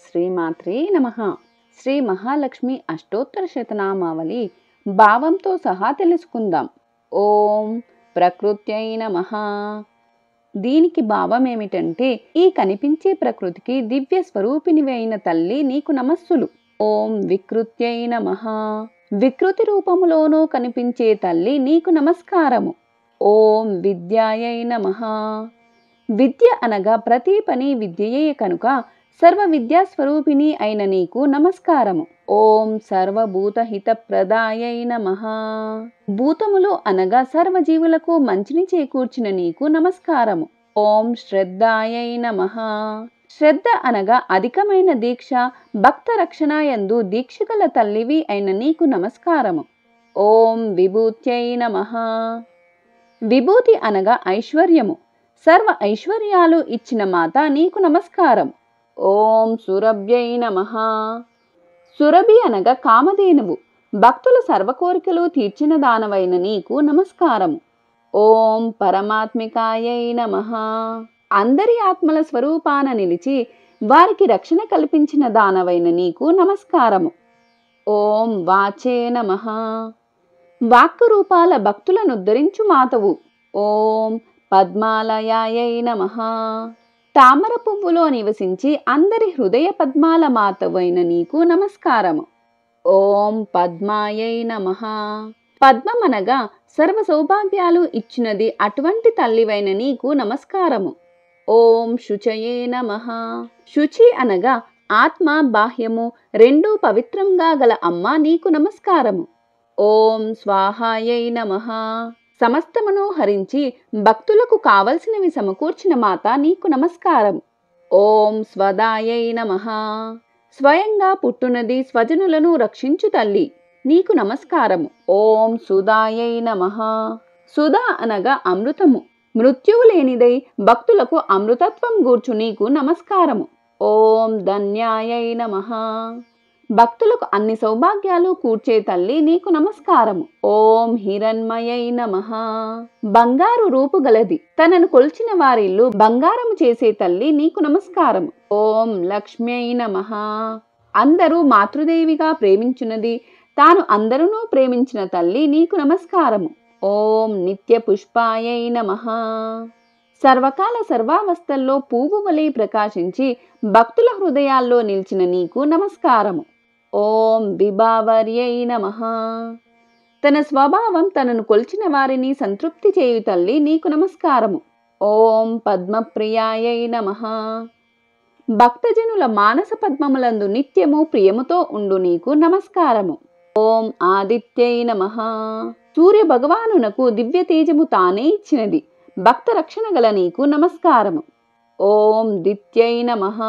శ్రీమాత్రే నమః. శ్రీ మహాలక్ష్మి అష్టోత్తర శతనామావళి భావంతో సహా తెలుసుకుందాం. ఓం ప్రకృత్యై నమః. దీనికి భావం ఏమిటంటే, ఈ కనిపించే ప్రకృతికి దివ్య స్వరూపిణి అయిన తల్లి నీకు నమస్సులు. ఓం వికృత్యై నమః. వికృతి రూపములోనూ కనిపించే తల్లి నీకు నమస్కారము. ఓం విద్యాయై నమః. విద్య అనగా ప్రతి పని విద్యయే కనుక సర్వ విద్యా స్వరూపిణి అయిన నీకు నమస్కారము. ఓం సర్వభూతహిత ప్రదాయై నమః. భూతములు అనగా సర్వజీవులకు మంచిని చేకూర్చిన నీకు నమస్కారము. ఓం శ్రద్ధాయై నమః. శ్రద్ధ అనగా అధికమైన దీక్ష, భక్త రక్షణ యందు దీక్షగల తల్లివి అయిన నీకు నమస్కారము. ఓం విభూత్యై నమః. విభూతి అనగా ఐశ్వర్యము, సర్వ ఐశ్వర్యాలు ఇచ్చిన మాత నీకు నమస్కారం. ఓం సురభ్యై నమః. సురభి అనగా కామధేనువు, భక్తుల సర్వ కోరికలు తీర్చిన దానవైన నీకు నమస్కారము. ఓం పరమాత్మికాయై నమః. అందరి ఆత్మల స్వరూపాన నిలిచి వారికి రక్షణ కల్పించిన దానవైన నీకు నమస్కారము. ఓం వాచే నమః. వాక్కు రూపాల భక్తులను ఉద్ధరించు మాతవు. ఓం పద్మాలయాయై నమః. తామర పువ్వులో నివసించి అందరి హృదయ పద్మాల మాతవైన నీకు నమస్కారము. ఓం పద్మాయై నమః. పద్మమనగా సర్వ సౌభాగ్యాలు ఇచ్చినది అటువంటి తల్లివైన నీకు నమస్కారము. ఓం శుచయే నమః. శుచి అనగా ఆత్మ బాహ్యము రెండూ పవిత్రంగా గల అమ్మ నీకు నమస్కారము. ఓం స్వాహాయై నమః. సమస్తమును హరించి భక్తులకు కావలసినవి సమకూర్చిన మాత నీకు నమస్కారం. ఓం స్వదాయై నమః. స్వయంగా పుట్టునది స్వజనులను రక్షించు తల్లి నీకు నమస్కారము. ఓం సుధాయై నమః. సుధా అనగా అమృతము, మృత్యువు లేనిదై భక్తులకు అమృతత్వం గూర్చు నీకు నమస్కారము. ఓం ధన్యాయై నమః. భక్తులకు అన్ని సౌభాగ్యాలు కూర్చే తల్లి నీకు నమస్కారము. ఓం హిరణ్మయై నమః. బంగారు రూపు గలది, తనను కొల్చిన వారిల్లు బంగారము చేసే తల్లి నీకు నమస్కారము. ఓం లక్ష్మ్యై నమః. అందరూ మాతృదేవిగా ప్రేమించున్నది, తాను అందరూ ప్రేమించిన తల్లి నీకు నమస్కారము. ఓం నిత్య పుష్పాయై నమః. సర్వకాల సర్వావస్థల్లో పువ్వు వలె ప్రకాశించి భక్తుల హృదయాల్లో నిలిచిన నీకు నమస్కారము. ఓం విభావర్యై నమః. తన స్వభావం తనను కొల్చిన వారిని సంతృప్తి చేయు తల్లి నీకు నమస్కారము. ఓం పద్మప్రియాయై నమః. భక్తజనుల మానస పద్మములందు నిత్యము ప్రియముతో ఉండు నీకు నమస్కారము. ఓం ఆదిత్యై నమః. సూర్య భగవానునకు దివ్య తేజము తానే ఇచ్చినది భక్త రక్షణ గల నీకు నమస్కారము. ఓం దిత్యై నమః.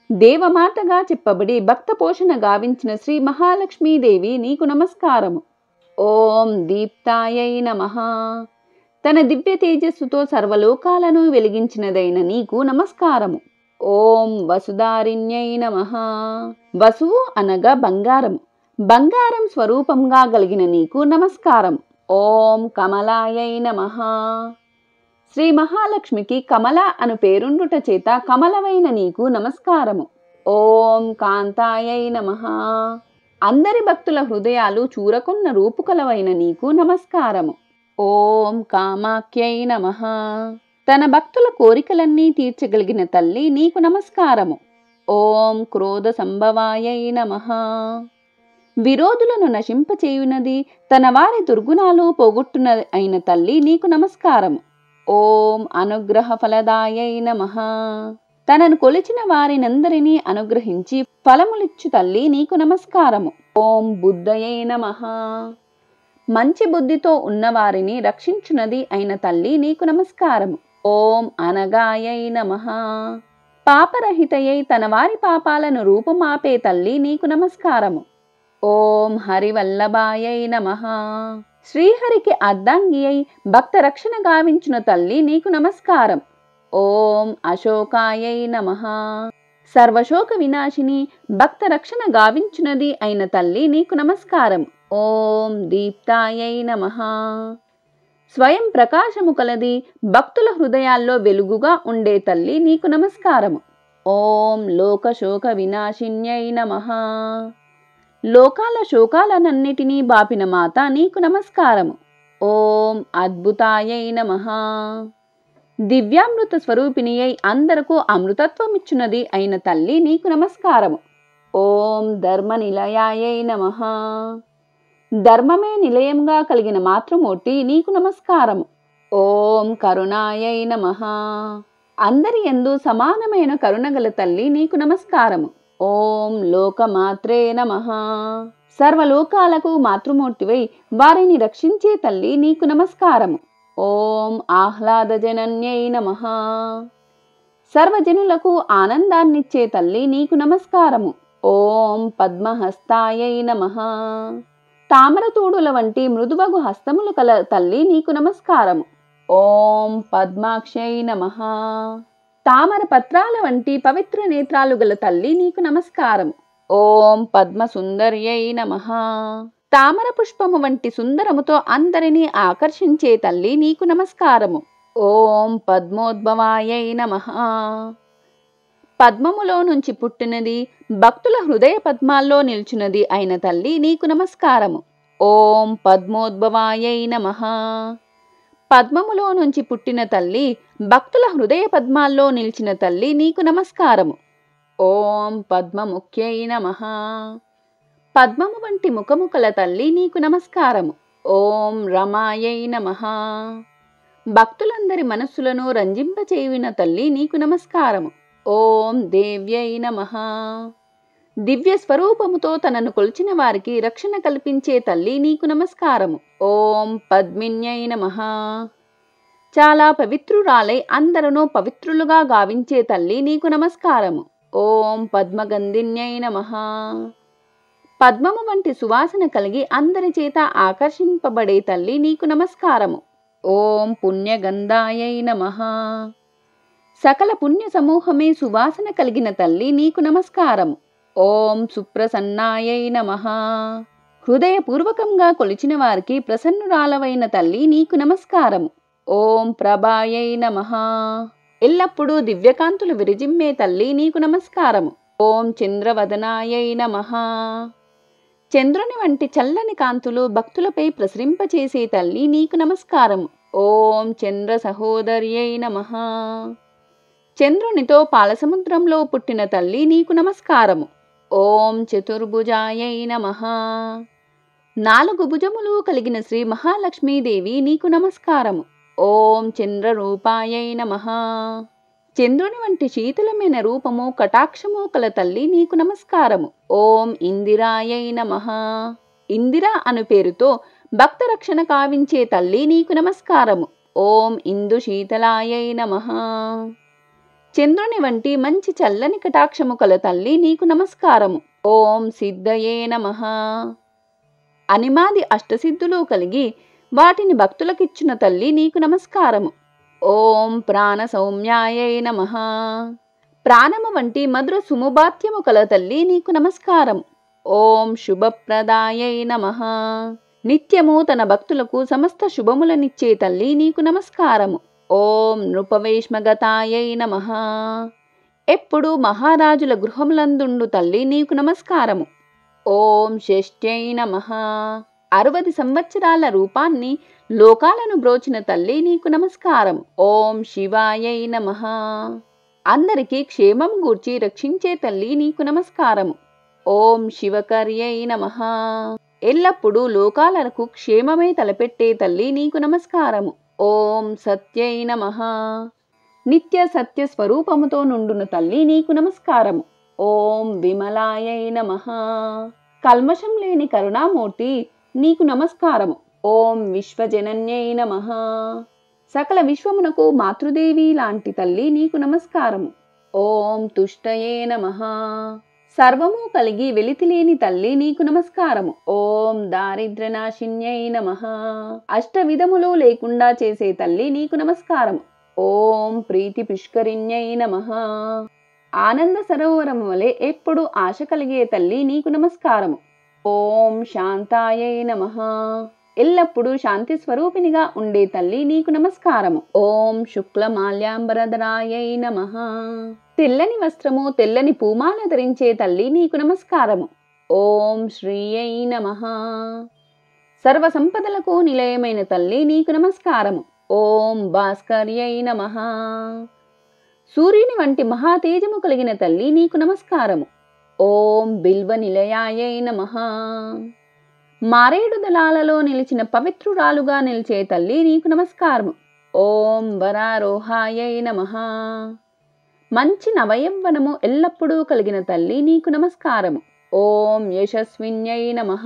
దేవమాతగా చెప్పబడి భక్త పోషణ గావించిన శ్రీ మహాలక్ష్మీదేవి నీకు నమస్కారము. ఓం దీప్తాయై నమః. తన దివ్య తేజస్సుతో సర్వలోకాలను వెలిగించినదైన నీకు నమస్కారము. ఓం వసుధారిణ్యై నమః. వసువు అనగా బంగారము, బంగారం స్వరూపంగా కలిగిన నీకు నమస్కారం. ఓం కమలాయై నమః. శ్రీ మహాలక్ష్మికి కమల అను పేరుండుట చేత కమలవైన నీకు నమస్కారము. ఓం కాంతాయై నమః. అందరి భక్తుల హృదయాలు చూరకొన్న రూపుకలవైన నీకు నమస్కారము. ఓం కామాఖ్యై నమః. తన భక్తుల కోరికలన్నీ తీర్చగలిగిన తల్లి నీకు నమస్కారము. ఓం క్రోధ సంభవాయై నమః. విరోధులను నశింపచేయునది, తన వారి దుర్గుణాలు పోగొట్టున అయిన తల్లి నీకు నమస్కారము. ఓం అనుగ్రహ ఫలదాయై నమః. తనను కొలిచిన వారినందరినీ అనుగ్రహించి ఫలములిచ్చు తల్లి నీకు నమస్కారము. ఓం బుద్ధయై నమః. మంచి బుద్ధితో ఉన్నవారిని రక్షించునది అయిన తల్లి నీకు నమస్కారము. ఓం అనగాయై నమః. పాపరహితయై తన వారి పాపాలను రూపుమాపే తల్లి నీకు నమస్కారము. ఓం హరివల్లభాయై నమః. శ్రీహరికి అర్ధాంగి అయి భక్త రక్షణ గావించిన తల్లి నీకు నమస్కారం. ఓం అశోకాయై నమః. సర్వశోక వినాశిని భక్త రక్షణ గావించునది అయిన తల్లి నీకు నమస్కారం. ఓం దీప్తాయై నమః. స్వయం ప్రకాశము కలది, భక్తుల హృదయాల్లో వెలుగుగా ఉండే తల్లి నీకు నమస్కారము. ఓం లోకశోక వినాశిన్యై నమః. లోకాల శోకాలనన్నిటినీ బాపిన మాత నీకు నమస్కారము. ఓం అద్భుతాయై నమః. దివ్యామృత స్వరూపిణి అయి అందరకు అమృతత్వమిచ్చున్నది అయిన తల్లి నీకు నమస్కారము. ఓం ధర్మ నిలయాయై నమః. ధర్మమే నిలయంగా కలిగిన మాతృమూర్తి నీకు నమస్కారము. ఓం కరుణాయై నమః. అందరి యందు సమానమైన కరుణగల తల్లి నీకు నమస్కారము. ఓం లోకమాత్రే నమః. సర్వలోకాలకు మాతృమూర్తివై వారిని రక్షించే తల్లి నీకు నమస్కారము. ఓం ఆహ్లాదజనన్యై నమః. సర్వజనులకు ఆనందాన్నిచ్చే తల్లి నీకు నమస్కారము. ఓం పద్మహస్తాయై నమః. తామరతూడుల వంటి మృదువగు హస్తములు కల తల్లి నీకు నమస్కారము. ఓం పద్మాక్షై నమః. తామర పత్రాల వంటి పవిత్ర నేత్రాలు గల తల్లి నీకు నమస్కారము. ఓం పద్మసుందర్యై నమః. తామర పుష్పము వంటి సుందరముతో అందరినీ ఆకర్షించే తల్లి నీకు నమస్కారము. ఓం పద్మోద్భవాయై నమః. పద్మములో నుంచి పుట్టినది, భక్తుల హృదయ పద్మాల్లో నిల్చున్నది అయిన తల్లి నీకు నమస్కారము. ఓం పద్మోద్భవాయై నమః. పద్మములో నుంచి పుట్టిన తల్లి, భక్తుల హృదయ పద్మాల్లో నిలిచిన తల్లి నీకు నమస్కారము. ఓం పద్మముఖ్యై నమః. పద్మము వంటి ముఖము కల తల్లి నీకు నమస్కారము. ఓం రమాయై నమః. భక్తులందరి మనస్సులను రంజింపచేయున తల్లి నీకు నమస్కారము. ఓం దేవ్యై నమః. దివ్య స్వరూపముతో తనను కొలిచిన వారికి రక్షణ కల్పించే తల్లి నీకు నమస్కారము. ఓం పద్మిన్యై నమః. చాలా పవిత్రురాలై అందరూ పవిత్రులుగా గావించే తల్లి నీకు నమస్కారము. ఓం పద్మగంధిన్యై నమః. పద్మము వంటి సువాసన కలిగి అందరి చేత ఆకర్షింపబడే తల్లి నీకు నమస్కారము. ఓం పుణ్యగంధాయై నమః. సకల పుణ్య సమూహమే సువాసన కలిగిన తల్లి నీకు నమస్కారము. ఓం సుప్రసన్నాయై నమః. హృదయపూర్వకంగా కొలిచిన వారికి ప్రసన్నురాలవైన తల్లి నీకు నమస్కారము. ఓం ప్రభాయై నమః. ఎల్లప్పుడూ దివ్యకాంతులు విరజిమ్మే తల్లి నీకు నమస్కారము. ఓం చంద్రవదనాయై నమః. చంద్రుని వంటి చల్లని కాంతులు భక్తులపై ప్రసరింపచేసే తల్లి నీకు నమస్కారము. ఓం చంద్ర సహోదర్యై నమః. చంద్రునితో పాలసముద్రంలో పుట్టిన తల్లి నీకు నమస్కారము. ఓం చతుర్భుజాయై నమః. 4 భుజములు కలిగిన శ్రీ మహాలక్ష్మీదేవి నీకు నమస్కారము. ఓం చంద్రరూపాయై నమః. చంద్రుని వంటి శీతలమైన రూపము కటాక్షము కల తల్లి నీకు నమస్కారము. ఓం ఇందిరాయై నమః. ఇందిర అను పేరుతో భక్త రక్షణ కావించే తల్లి నీకు నమస్కారము. ఓం ఇందు శీతలాయై నమః. చంద్రుని వంటి మంచి చల్లని కటాక్షము కల తల్లి నీకు నమస్కారము. ఓం సిద్ధయే నమః. అనిమాది అష్టసిద్ధులు కలిగి వాటిని భక్తులకిచ్చిన తల్లి నీకు నమస్కారము. ఓం ప్రాణ సౌమ్యాయై నమః. ప్రాణము వంటి మధుర సుముబాత్యము కల తల్లి నీకు నమస్కారం. ఓం శుభప్రదాయై నమః. నిత్యము తన భక్తులకు సమస్త శుభములనిచ్చే తల్లి నీకు నమస్కారము. ఓం నృపవేష్మగతాయై నమః. ఎప్పుడు మహారాజుల గృహములందుండు తల్లి నీకు నమస్కారము. ఓం షష్ఠ్యై నమః. 60 సంవత్సరాల రూపాన్ని లోకాలను బ్రోచిన తల్లి నీకు నమస్కారం. ఓం శివాయై నమః. అందరికీ క్షేమం గూర్చి రక్షించే తల్లి నీకు నమస్కారము. ఓం శివకర్యై నమః. ఎల్లప్పుడూ లోకాలకు క్షేమమే తలపెట్టే తల్లి నీకు నమస్కారము. ఓం సత్యై నమః. నిత్య సత్య స్వరూపముతో నుండున తల్లి నీకు నమస్కారము. ఓం విమలాయై నమః. కల్మషం లేని కరుణామూర్తి నీకు నమస్కారము. ఓం విశ్వజనన్యై నమః. సకల విశ్వమునకు మాతృదేవి లాంటి తల్లి నీకు నమస్కారము. ఓం తుష్టయే నమః. సర్వము కలిగి వెలితిలేని తల్లి నీకు నమస్కారము. ఓం దారిద్ర్యనాశిన్యై నమః. అష్టవిధములు లేకుండా చేసే తల్లి నీకు నమస్కారము. ఓం ప్రీతి పుష్కరిణ్యై నమః. ఆనంద సరోవరము వలె ఎప్పుడు ఆశ కలిగే తల్లి నీకు నమస్కారము. ఓం శాంతాయై నమః. ఎల్లప్పుడూ శాంతి స్వరూపినిగా ఉండే తల్లి నీకు నమస్కారము. ఓం శుక్లమాల్యాంబరధరాయై నమః. తెల్లని వస్త్రము తెల్లని పూమాల ధరించే తల్లి నీకు నమస్కారము. ఓం శ్రీయై నమః. సర్వ సంపదలకు నిలయమైన తల్లి నీకు నమస్కారము. ఓం భాస్కర్యై నమః. సూర్యుని వంటి మహాతేజము కలిగిన తల్లి నీకు నమస్కారము. ఓం బిల్వ నిలయాయై నమః. మారేడు దళాలలో నిలిచిన పవిత్రురాలుగా నిలిచే తల్లి నీకు నమస్కారము. ఓం వరారోహాయై నమః. మంచి నవయవ్వనము ఎల్లప్పుడూ కలిగిన తల్లి నీకు నమస్కారము. ఓం యశస్విన్యై నమః.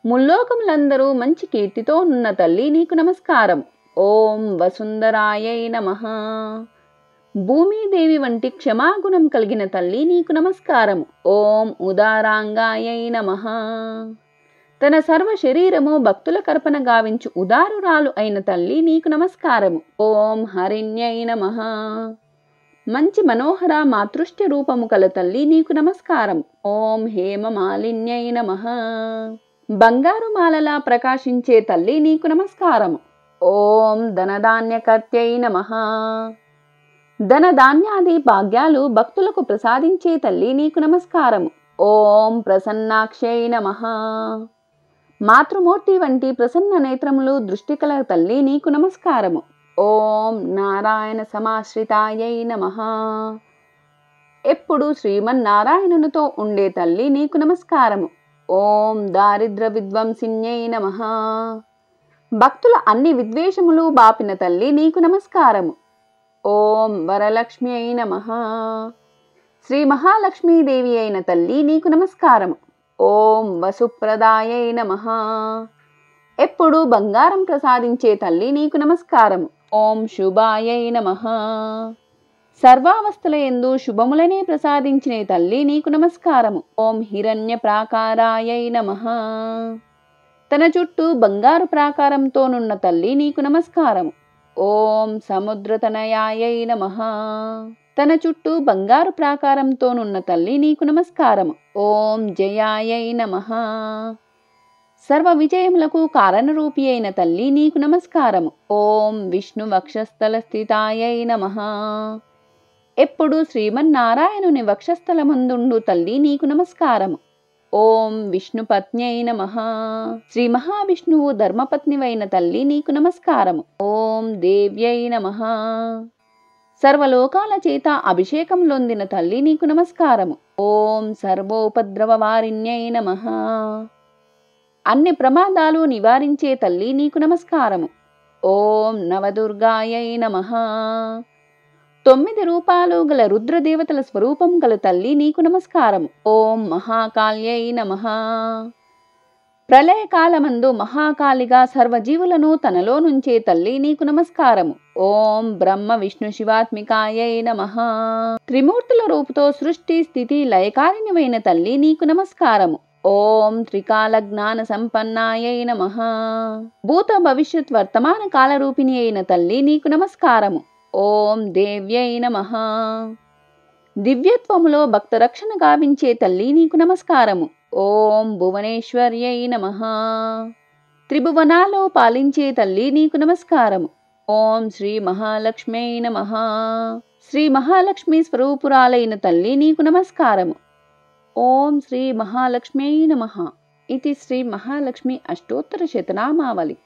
ముల్లోకములందరూ మంచి కీర్తితో ఉన్న తల్లి నీకు నమస్కారం. ఓం వసుంధరాయై నమః. భూమీదేవి వంటి క్షమాగుణం కలిగిన తల్లి నీకు నమస్కారం. ఓం ఉదారాంగాయై నమః. తన సర్వ శరీరము భక్తుల కర్పణ గావించు ఉదారురాలు అయిన తల్లి నీకు నమస్కారము. ఓం హరిణ్యై నమః. మంచి మనోహర మాతృష్ట్య రూపము కల తల్లి నీకు నమస్కారం. ఓం హేమమాలిన్యై నమః. బంగారు మాలలా ప్రకాశించే తల్లి నీకు నమస్కారము. ఓం ధనధాన్యకర్త్యై నమః. ధనధాన్యాది భాగ్యాలు భక్తులకు ప్రసాదించే తల్లి నీకు నమస్కారము. ఓం ప్రసన్నాక్షై నమః. మాతృమూర్తి వంటి ప్రసన్న నేత్రములు దృష్టి కల తల్లి నీకు నమస్కారము. ఓం నారాయణ సమాశ్రితాయై నమః. ఎప్పుడు శ్రీమన్నారాయణునితో ఉండే తల్లి నీకు నమస్కారము. ఓం దారిద్ర విద్వంసిన్యై నమః. భక్తుల అన్ని విద్వేషములు బాపిన తల్లి నీకు నమస్కారము. ఓం వరలక్ష్మ్యై నమః. శ్రీ మహాలక్ష్మీదేవి అయిన తల్లి నీకు నమస్కారము. ఓం వసుప్రదాయై నమః. ఎప్పుడు బంగారం ప్రసాదించే తల్లి నీకు నమస్కారము. ఓం శుభాయై నమః. సర్వావస్థల యందు శుభములనే ప్రసాదించిన తల్లి నీకు నమస్కారము. ఓం హిరణ్య ప్రాకారాయై నమః. తన చుట్టూ బంగారు ప్రాకారంతోనున్న తల్లి నీకు నమస్కారము. ఓం సముద్రతనయాయై నమః. తన చుట్టూ బంగారు ప్రాకారంతోనున్న తల్లి నీకు నమస్కారము. ఓం జయాయై నమః. సర్వ విజయములకు కారణరూపి అయిన తల్లి నీకు నమస్కారము. ఓం విష్ణు వక్షస్థల స్థితాయై నమః. ఎప్పుడు శ్రీమన్నారాయణుని వక్షస్థలమందుండు తల్లి నీకు నమస్కారము. ఓం విష్ణుపత్న్యై నమః. శ్రీ మహావిష్ణువు ధర్మపత్నివైన తల్లి నీకు నమస్కారము. ఓం దేవ్యై నమః. సర్వలోకాల చేత అభిషేకం లొందిన తల్లి నీకు నమస్కారము. ఓం సర్వోపద్రవ వారిణ్యై నమః. అన్ని ప్రమాదాలు నివారించే తల్లి నీకు నమస్కారము. ఓం నవదుర్గాయై నమః. 9 రూపాలు గల రుద్రదేవతల స్వరూపం గల తల్లి నీకు నమస్కారము. ఓం మహాకాళ్యై నమః. ప్రళయకాలమందు మహాకాళిగా సర్వజీవులను తనలో నుంచే తల్లి నీకు నమస్కారము. ఓం బ్రహ్మ విష్ణు శివాత్మికాయై నమః. త్రిమూర్తుల రూపుతో సృష్టి స్థితి లయకారిణివైన తల్లి నీకు నమస్కారము. ఓం త్రికాల జ్ఞాన సంపన్నాయై నమః. భూత భవిష్యత్ వర్తమాన కాలరూపిణి అయిన తల్లి నీకు నమస్కారము. ఓం దేవ్యై నమః. దివ్యత్వములో భక్త రక్షణ గావించే తల్లి నీకు నమస్కారము. ఓం భువనేశ్వర్యై నమః. త్రిభువనాలో పాలించే తల్లి నీకు నమస్కారము. ఓం శ్రీ మహాలక్ష్మ్యై నమః. శ్రీ మహాలక్ష్మి స్వరూపురాలైన తల్లి నీకు నమస్కారము. ఓం శ్రీ మహాలక్ష్మ్యై నమః. ఇది శ్రీ మహాలక్ష్మి అష్టోత్తర శతనామావళి.